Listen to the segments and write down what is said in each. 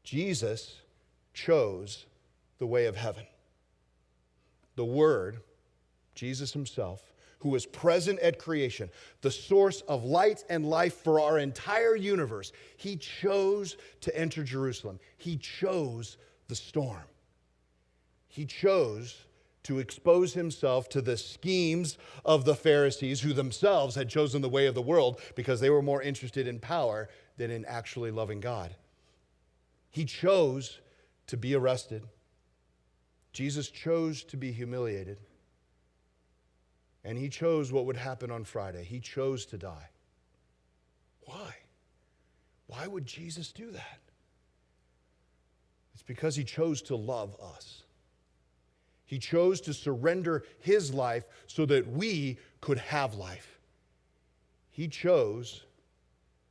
Jesus chose the way of heaven. The Word, Jesus himself, who was present at creation, the source of light and life for our entire universe, he chose to enter Jerusalem. He chose the storm. He chose to expose himself to the schemes of the Pharisees, who themselves had chosen the way of the world because they were more interested in power than in actually loving God. He chose to be arrested. Jesus chose to be humiliated. And he chose what would happen on Friday. He chose to die. Why? Why would Jesus do that? It's because he chose to love us. He chose to surrender his life so that we could have life. He chose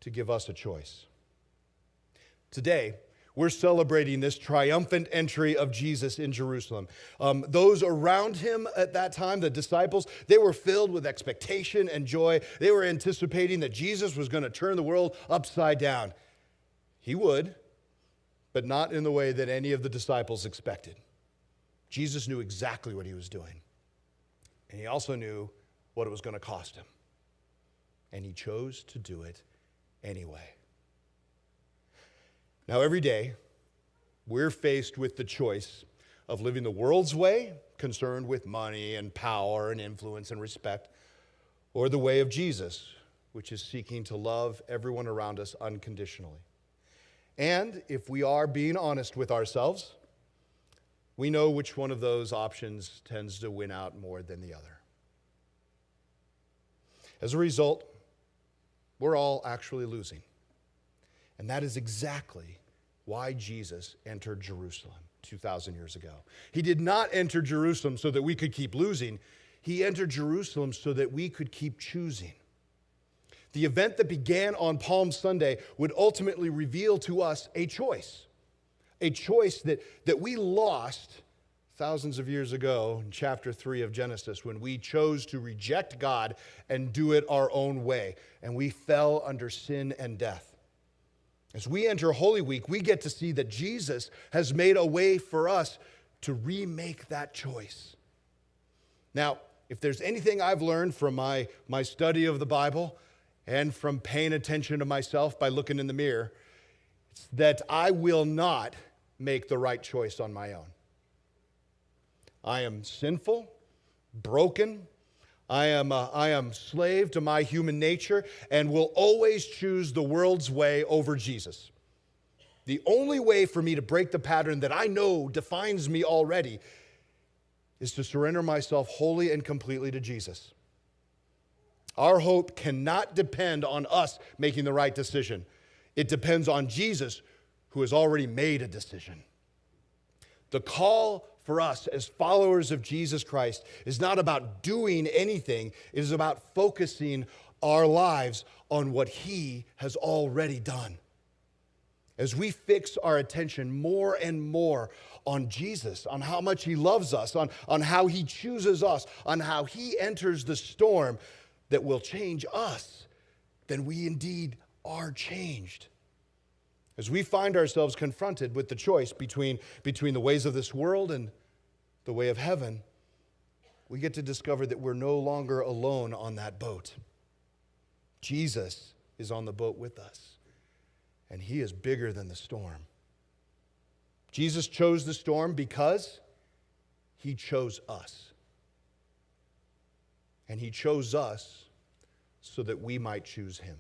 to give us a choice. Today, we're celebrating this triumphant entry of Jesus in Jerusalem. Those around him at that time, the disciples, they were filled with expectation and joy. They were anticipating that Jesus was going to turn the world upside down. He would, but not in the way that any of the disciples expected. Jesus knew exactly what he was doing. And he also knew what it was going to cost him. And he chose to do it anyway. Now, every day, we're faced with the choice of living the world's way, concerned with money and power and influence and respect, or the way of Jesus, which is seeking to love everyone around us unconditionally. And if we are being honest with ourselves, we know which one of those options tends to win out more than the other. As a result, we're all actually losing. And that is exactly why Jesus entered Jerusalem 2,000 years ago. He did not enter Jerusalem so that we could keep losing. He entered Jerusalem so that we could keep choosing. The event that began on Palm Sunday would ultimately reveal to us a choice that we lost thousands of years ago in chapter 3 of Genesis when we chose to reject God and do it our own way, and we fell under sin and death. As we enter Holy Week, we get to see that Jesus has made a way for us to remake that choice. Now, if there's anything I've learned from my study of the Bible and from paying attention to myself by looking in the mirror, it's that I will not make the right choice on my own. I am sinful, broken. I am slave to my human nature and will always choose the world's way over Jesus. The only way for me to break the pattern that I know defines me already is to surrender myself wholly and completely to Jesus. Our hope cannot depend on us making the right decision. It depends on Jesus, who has already made a decision. The call for us as followers of Jesus Christ is not about doing anything. It is about focusing our lives on what he has already done. As we fix our attention more and more on Jesus, on how much he loves us, on how he chooses us, on how he enters the storm that will change us, then we indeed are changed. As we find ourselves confronted with the choice between the ways of this world and the way of heaven, we get to discover that we're no longer alone on that boat. Jesus is on the boat with us, and he is bigger than the storm. Jesus chose the storm because he chose us. And he chose us so that we might choose him.